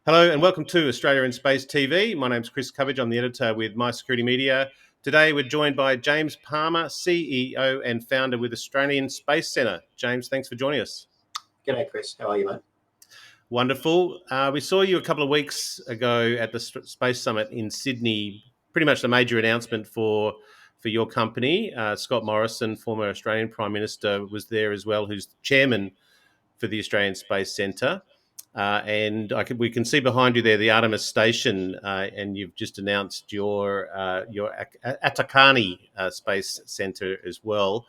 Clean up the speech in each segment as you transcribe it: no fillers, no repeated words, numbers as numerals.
Hello and welcome to Australia in Space TV. My name's Chris Covage. I'm the editor with My Security Media. Today we're joined by James Palmer, CEO and founder with Australian Space Centre. James, thanks for joining us. G'day, Chris. How are you, mate? Wonderful. We saw you a couple of weeks ago at the Space Summit in Sydney. Pretty much the major announcement for your company. Scott Morrison, former Australian Prime Minister, was there as well, who's chairman for the Australian Space Centre. We can see behind you there the Artemis station, and you've just announced your Atakani Space Centre as well.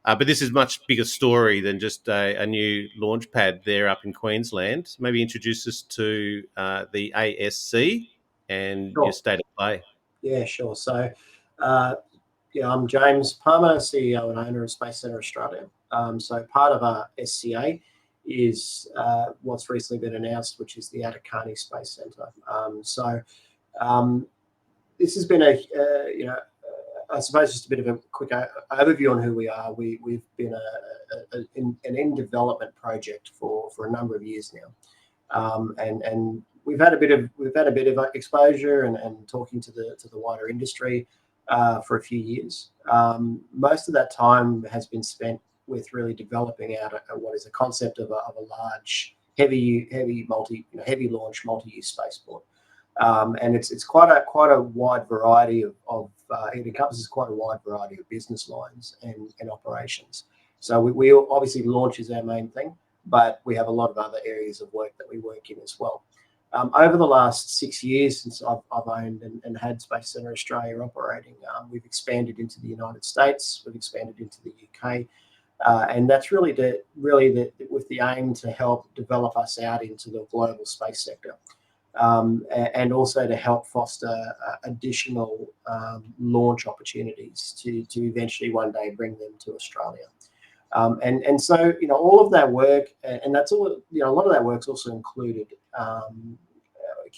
But this is a much bigger story than just a new launch pad there up in Queensland. Maybe introduce us to the ASC and your state of play. Yeah, sure. So, I'm James Palmer, CEO and owner of Space Centre Australia. So part of our SCA is what's recently been announced, which is the Atakani Space Centre. This has been I suppose just a bit of a quick overview on who we are. We've been an in development project for a number of years now, and we've had a bit of exposure and talking to the wider industry for a few years. Most of that time has been spent with really developing out what is a concept of a large, heavy launch, multi-use spaceport. And it's quite a wide variety of it encompasses quite a wide variety of business lines and operations. So we obviously launch is our main thing, but we have a lot of other areas of work that we work in as well. Over the last 6 years since I've owned and had Space Centre Australia operating, we've expanded into the United States, we've expanded into the UK, and that's really with the aim to help develop us out into the global space sector. And also to help foster additional launch opportunities to eventually one day bring them to Australia. So all of that work, and that's all. A lot of that work's also included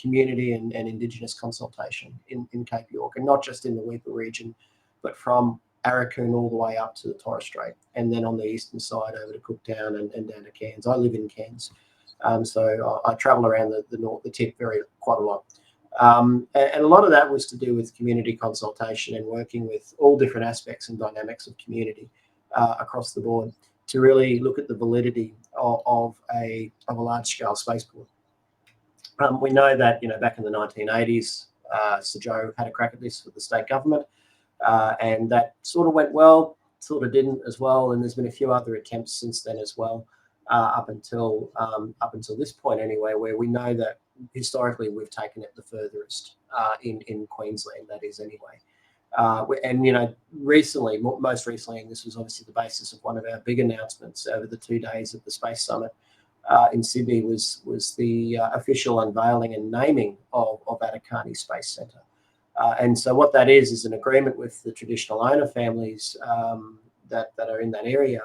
community and Indigenous consultation in Cape York, and not just in the Weipa region, but from Arakoon all the way up to the Torres Strait, and then on the eastern side over to Cooktown and down to Cairns. I live in Cairns. So I travel around the tip quite a lot. And a lot of that was to do with community consultation and working with all different aspects and dynamics of community across the board to really look at the validity of a large-scale spaceport. We know that back in the 1980s, Sir Joe had a crack at this with the state government, and that sort of went well, sort of didn't as well, and there's been a few other attempts since then as well. Up until this point anyway, where we know that historically we've taken it the furthest in Queensland, that is anyway. And recently, most recently, and this was obviously the basis of one of our big announcements over the 2 days of the Space Summit in Sydney, was the official unveiling and naming of Atakani Space Centre. And so what that is an agreement with the traditional owner families that are in that area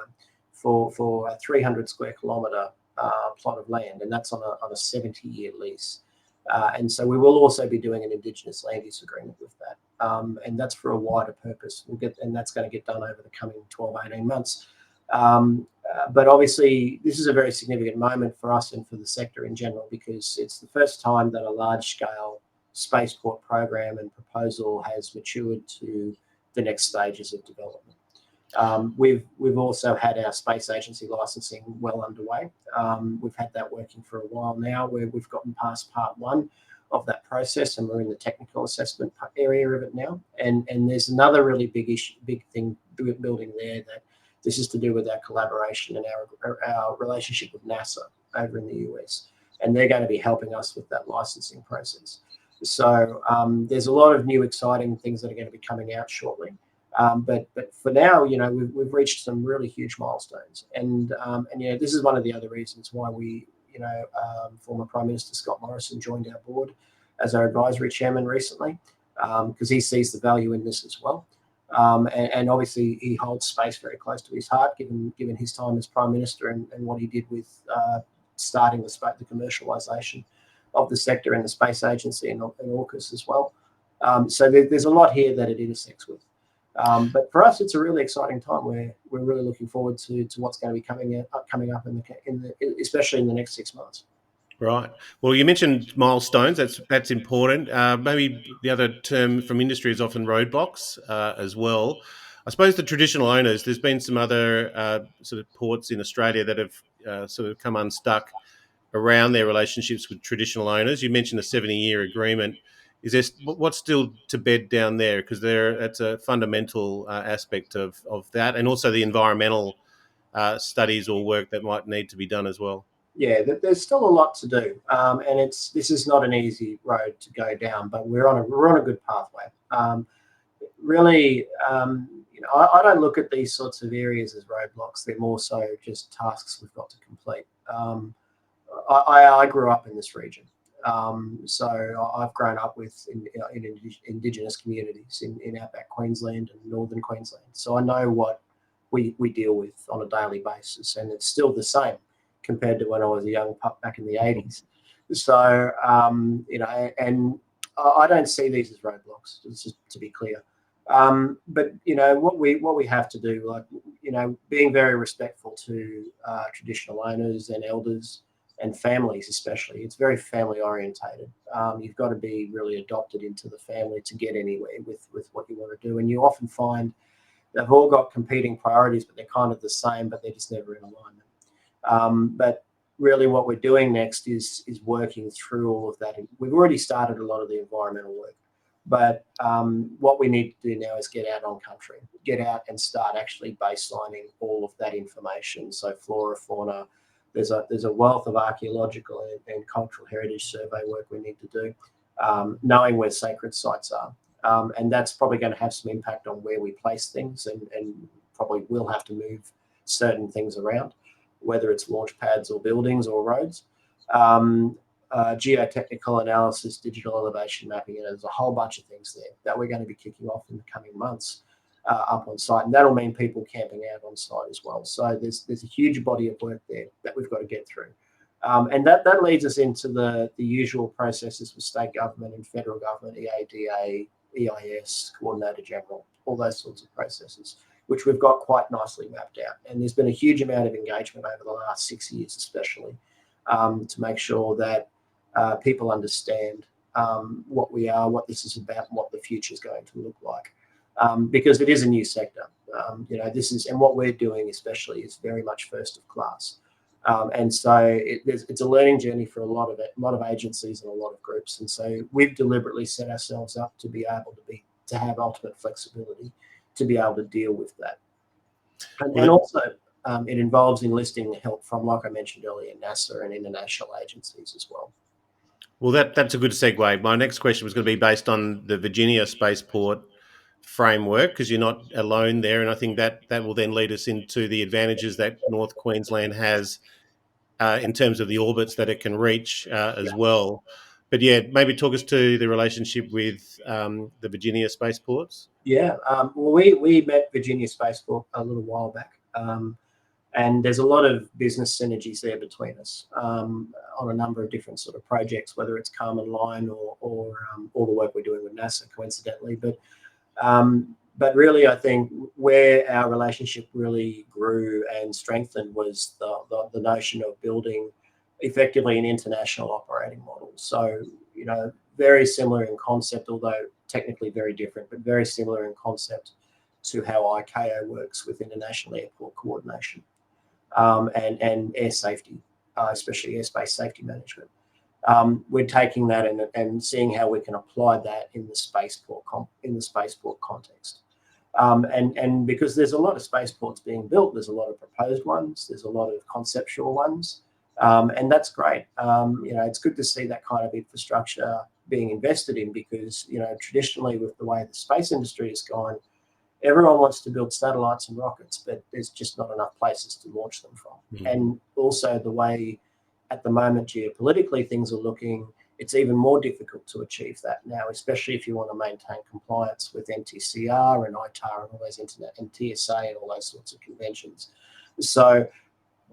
for a 300 square kilometre plot of land, and that's on a 70-year lease. And so we will also be doing an Indigenous land use agreement with that, and that's for a wider purpose. And that's going to get done over the coming 12, 18 months. But obviously, this is a very significant moment for us and for the sector in general, because it's the first time that a large-scale spaceport program and proposal has matured to the next stages of development. We've also had our space agency licensing well underway. We've had that working for a while now, where we've gotten past part 1 of that process, and we're in the technical assessment area of it now. And there's another really big thing building there, that this is to do with our collaboration and our relationship with NASA over in the US, and they're going to be helping us with that licensing process. So there's a lot of new exciting things that are going to be coming out shortly. But for now, we've reached some really huge milestones, and this is one of the other reasons why former Prime Minister Scott Morrison joined our board as our advisory chairman recently, because he sees the value in this as well. And obviously he holds space very close to his heart, given his time as Prime Minister and what he did with starting the commercialisation of the sector and the space agency and AUKUS as well. So there's a lot here that it intersects with. But for us, it's a really exciting time where we're really looking forward to what's going to be coming up especially in the next 6 months. Right. Well, you mentioned milestones. That's important. Maybe the other term from industry is often roadblocks as well. I suppose the traditional owners. There's been some other sort of ports in Australia that have sort of come unstuck around their relationships with traditional owners. You mentioned a 70-year agreement. Is there what's still to bed down there? Because that's a fundamental aspect of that, and also the environmental studies or work that might need to be done as well. Yeah, there's still a lot to do, and this is not an easy road to go down, but we're on a good pathway. Really, I don't look at these sorts of areas as roadblocks. They're more so just tasks we've got to complete. I grew up in this region, so I've grown up in Indigenous communities in outback Queensland and northern Queensland. So I know what we deal with on a daily basis, and it's still the same compared to when I was a young pup back in the 80s. So and I don't see these as roadblocks, just to be clear. But what we have to do, like being very respectful to traditional owners and elders and families, especially, it's very family orientated. You've got to be really adopted into the family to get anywhere with what you want to do, and you often find they've all got competing priorities, but they're kind of the same, but they're just never in alignment. But really, what we're doing next is working through all of that. We've already started a lot of the environmental work. But what we need to do now is get out on country, get out and start actually baselining all of that information. So flora, fauna, there's a wealth of archaeological and cultural heritage survey work we need to do, knowing where sacred sites are. And that's probably going to have some impact on where we place things, and probably will have to move certain things around, whether it's launch pads or buildings or roads. Geotechnical analysis, digital elevation mapping, and there's a whole bunch of things there that we're going to be kicking off in the coming months up on site, and that'll mean people camping out on site as well. So there's a huge body of work there that we've got to get through, and that leads us into the usual processes with state government and federal government, EADA, EIS, Coordinator General, all those sorts of processes, which we've got quite nicely mapped out. And there's been a huge amount of engagement over the last 6 years, especially, to make sure that people understand what we are, what this is about, and what the future is going to look like. Because it is a new sector. And what we're doing especially is very much first of class. And so it's a learning journey for a lot of agencies and a lot of groups. And so we've deliberately set ourselves up to be able to have ultimate flexibility to be able to deal with that. And also, it involves enlisting help from, like I mentioned earlier, NASA and international agencies as well. Well, that's a good segue. My next question was going to be based on the Virginia Spaceport framework, because you're not alone there, and I think that will then lead us into the advantages that North Queensland has in terms of the orbits that it can reach as well. But yeah, maybe talk us to the relationship with the Virginia Spaceports. Yeah, well, we met Virginia Spaceport a little while back. And there's a lot of business synergies there between us on a number of different sort of projects, whether it's Carmen Line or all the work we're doing with NASA, coincidentally. But really, I think where our relationship really grew and strengthened was the notion of building effectively an international operating model. So, very similar in concept, although technically very different, but very similar in concept to how ICAO works with international airport coordination. And air safety, especially airspace safety management. We're taking that and seeing how we can apply that in the spaceport context. And because there's a lot of spaceports being built, there's a lot of proposed ones, there's a lot of conceptual ones, and that's great. It's good to see that kind of infrastructure being invested in, because traditionally, with the way the space industry has gone, everyone wants to build satellites and rockets, but there's just not enough places to launch them from. Mm-hmm. And also the way at the moment geopolitically things are looking, it's even more difficult to achieve that now, especially if you want to maintain compliance with NTCR and ITAR and all those internet and TSA and all those sorts of conventions. So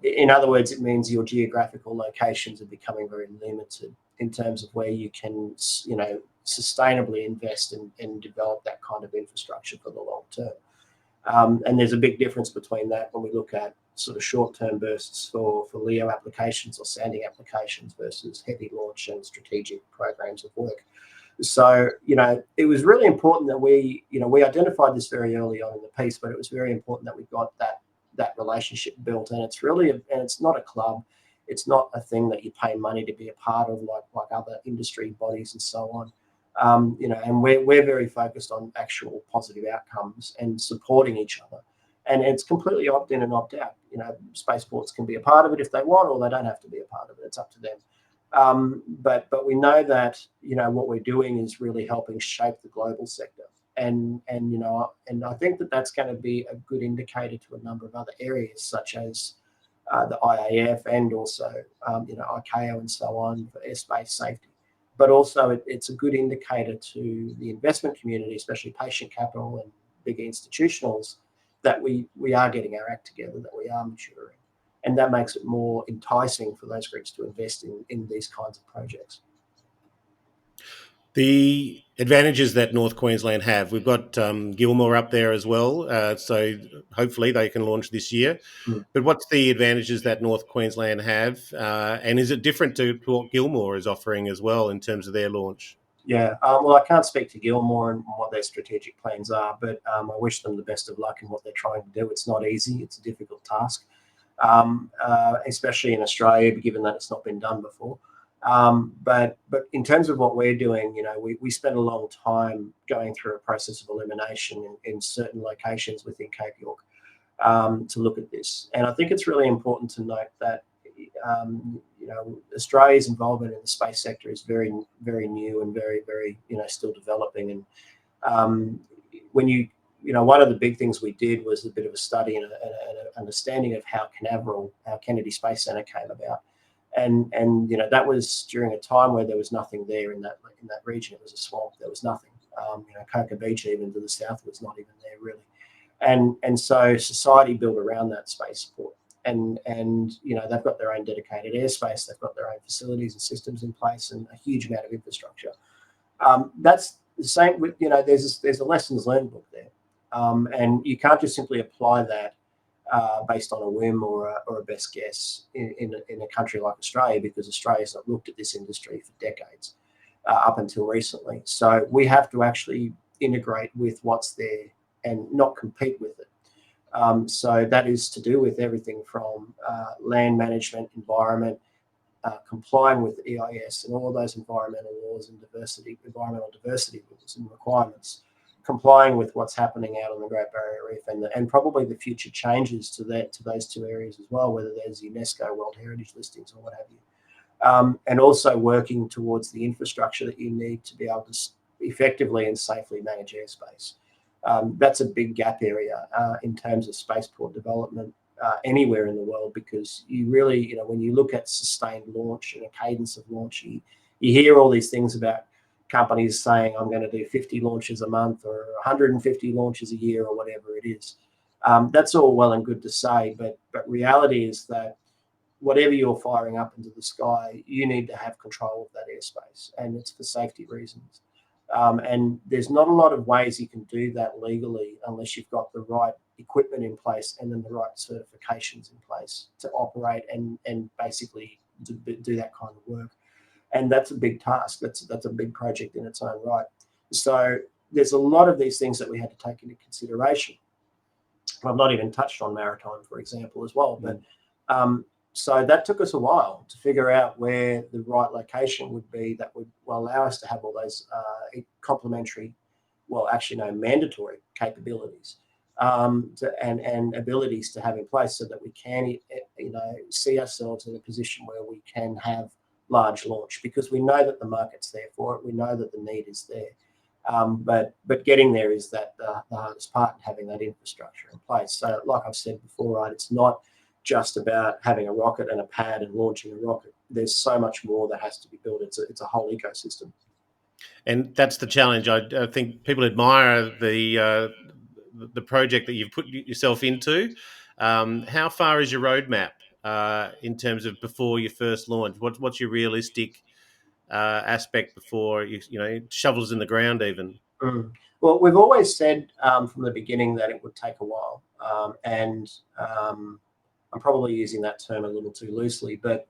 in other words, it means your geographical locations are becoming very limited in terms of where you can, sustainably invest and develop that kind of infrastructure for the long term. And there's a big difference between that when we look at sort of short-term bursts for LEO applications or sounding applications versus heavy launch and strategic programs of work. So, it was really important that we identified this very early on in the piece, but it was very important that we got that relationship built. And it's not a club. It's not a thing that you pay money to be a part of, like other industry bodies and so on. And we're very focused on actual positive outcomes and supporting each other. And it's completely opt in and opt out. Spaceports can be a part of it if they want, or they don't have to be a part of it. It's up to them. But we know that what we're doing is really helping shape the global sector, and I think that that's going to be a good indicator to a number of other areas such as the IAF and also ICAO and so on for airspace safety. But also it's a good indicator to the investment community, especially patient capital and big institutionals, that we are getting our act together, that we are maturing. And that makes it more enticing for those groups to invest in these kinds of projects. The advantages that North Queensland have, we've got Gilmore up there as well, so hopefully they can launch this year. Mm. But what's the advantages that North Queensland have, and is it different to what Gilmore is offering as well in terms of their launch? Yeah, well, I can't speak to Gilmore and what their strategic plans are, but I wish them the best of luck in what they're trying to do. It's not easy; it's a difficult task, especially in Australia, given that it's not been done before. But in terms of what we're doing, we spent a long time going through a process of elimination in certain locations within Cape York to look at this. And I think it's really important to note that Australia's involvement in the space sector is very, very new and very, very still developing. And when one of the big things we did was a bit of a study and an understanding of how Canaveral, our Kennedy Space Center, came about. And that was during a time where there was nothing there in that region. It was a swamp. There was nothing. Coca Beach, even to the south, was not even there really. And so society built around that spaceport. And they've got their own dedicated airspace. They've got their own facilities and systems in place, and a huge amount of infrastructure. That's the same with there's a lessons learned book there, and you can't just simply apply that based on a whim or a best guess in a country like Australia, because Australia's not looked at this industry for decades up until recently. So we have to actually integrate with what's there and not compete with it. So that is to do with everything from land management, environment, complying with EIS and all of those environmental laws and environmental diversity rules and requirements, complying with what's happening out on the Great Barrier Reef and probably the future changes to those two areas as well, whether there's UNESCO World Heritage listings or what have you. And also working towards the infrastructure that you need to be able to effectively and safely manage airspace. That's a big gap area in terms of spaceport development anywhere in the world, because you really, when you look at sustained launch and a cadence of launch, you hear all these things about companies saying, I'm going to do 50 launches a month or 150 launches a year or whatever it is. That's all well and good to say, but reality is that whatever you're firing up into the sky, you need to have control of that airspace, and it's for safety reasons. And there's not a lot of ways you can do that legally unless you've got the right equipment in place and then the right certifications in place to operate and basically do that kind of work. And that's a big task. That's a big project in its own right. So there's a lot of these things that we had to take into consideration. I've not even touched on maritime, for example, as well. But so that took us a while to figure out where the right location would be that would allow us to have all those complementary, mandatory capabilities and abilities to have in place, so that we can, see ourselves in a position where we can have large launch, because we know that the market's there for it. We know that the need is there. But getting there is the hardest part, having that infrastructure in place. So like I've said before, right, it's not just about having a rocket and a pad and launching a rocket. There's so much more that has to be built. It's a whole ecosystem. And that's the challenge. I think people admire the project that you've put yourself into. How far is your roadmap in terms of before your first launch? What's your realistic aspect before you shovels in the ground even? Mm. Well, we've always said from the beginning that it would take a while, and I'm probably using that term a little too loosely, but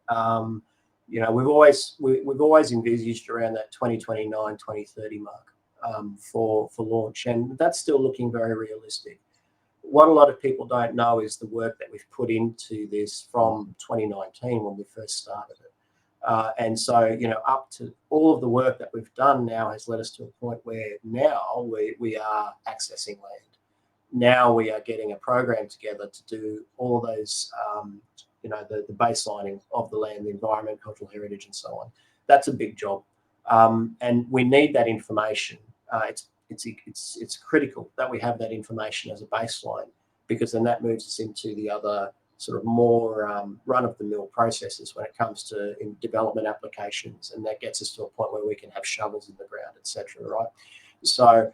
we've always envisaged around that 2029, 2030 mark for launch, and that's still looking very realistic. What a lot of people don't know is the work that we've put into this from 2019 when we first started it. And so, up to all of the work that we've done now has led us to a point where now we are accessing land. Now we are getting a program together to do all those, the baselining of the land, the environment, cultural heritage, and so on. That's a big job, and we need that information. It's critical that we have that information as a baseline, because then that moves us into the other sort of more run-of-the-mill processes when it comes to development applications, and that gets us to a point where we can have shovels in the ground, etc. Right? So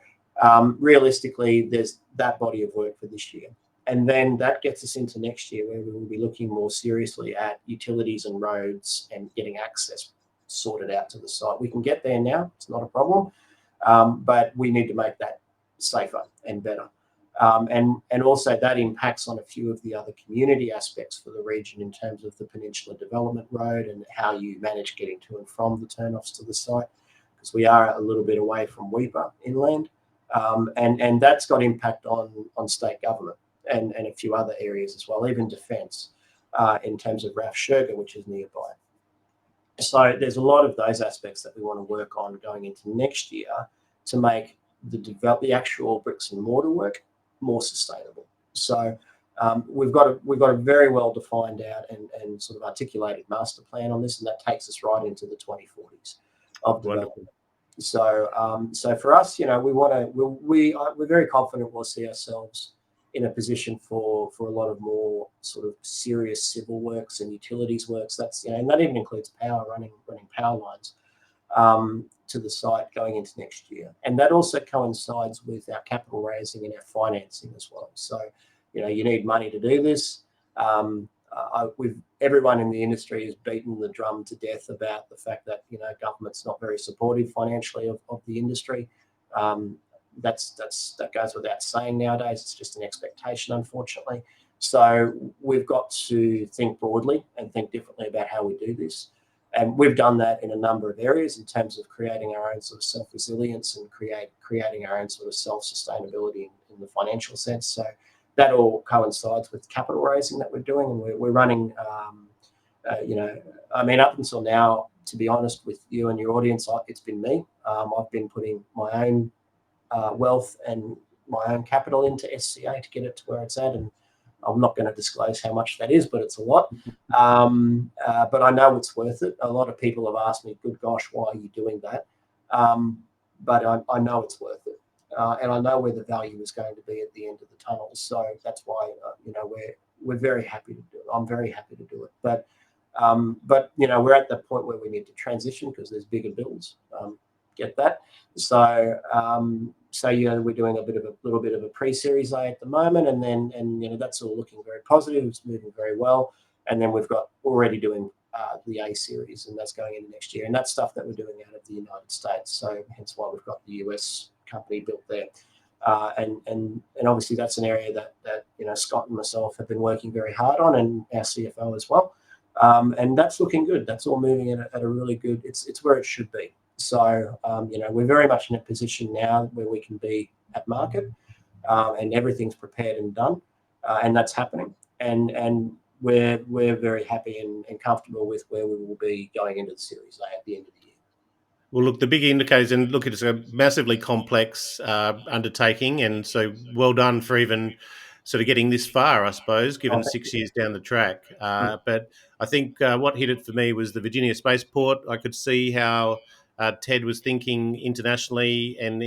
realistically, there's that body of work for this year. And then that gets us into next year, where we will be looking more seriously at utilities and roads and getting access sorted out to the site. We can get there now, it's not a problem, but we need to make that safer and better. And also that impacts on a few of the other community aspects for the region in terms of the Peninsula Development Road and how you manage getting to and from the turnoffs to the site, because we are a little bit away from Weipa inland. And that's got impact on state government and a few other areas as well, even defence, in terms of Raf Sherga, which is nearby. So there's a lot of those aspects that we want to work on going into next year to make the actual bricks and mortar work more sustainable. So we've got a very well defined out and sort of articulated master plan on this, and that takes us right into the 2040s of development. So for us, we're very confident we'll see ourselves in a position for a lot of more sort of serious civil works and utilities works. That's and that even includes power, running power lines to the site going into next year, and that also coincides with our capital raising and our financing as well. So you need money to do this. Everyone in the industry has beaten the drum to death about the fact that government's not very supportive financially of the industry. That goes without saying nowadays. It's just an expectation, unfortunately. So we've got to think broadly and think differently about how we do this. And we've done that in a number of areas in terms of creating our own sort of self-resilience and creating our own sort of self-sustainability in the financial sense. So that all coincides with capital raising that we're doing, and we're running. Up until now, to be honest with you and your audience, it's been me. I've been putting my own wealth and my own capital into SCA to get it to where it's at, and I'm not going to disclose how much that is, but it's a lot. But I know it's worth it. A lot of people have asked me, "Good gosh, why are you doing that?" But I know it's worth it, and I know where the value is going to be at the end of the tunnel. So that's why we're very happy to do it. I'm very happy to do it. But we're at the point where we need to transition because there's bigger bills. Get that? So we're doing a little bit of a pre-series A at the moment, and that's all looking very positive. It's moving very well, and then we've got already doing the A series, and that's going into next year, and that's stuff that we're doing out of the United States. So hence why we've got the US company built there, and obviously that's an area that Scott and myself have been working very hard on, and our CFO as well, and that's looking good. That's all moving at a really good. It's where it should be. So, we're very much in a position now where we can be at market, and everything's prepared and done, and that's happening. And we're very happy and comfortable with where we will be going into the Series A at the end of the year. Well, look, the big indicators, and look, it's a massively complex undertaking, and so well done for even sort of getting this far, I suppose, given 6 years down the track. But I think what hit it for me was the Virginia Spaceport. I could see how Ted was thinking internationally and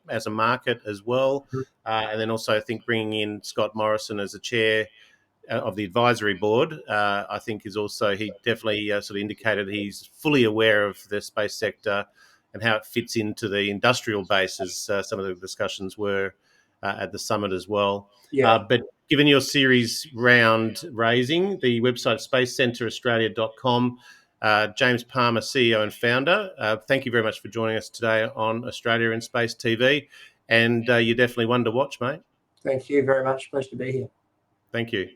as a market as well, and then also I think bringing in Scott Morrison as the chair of the advisory board, I think is also, he definitely sort of indicated he's fully aware of the space sector and how it fits into the industrial base, as some of the discussions were at the summit as well. Yeah. But given your series round raising, the website spacecenteraustralia.com, James Palmer, CEO and founder. Thank you very much for joining us today on Australia in Space TV. And you're definitely one to watch, mate. Thank you very much. Pleasure to be here. Thank you.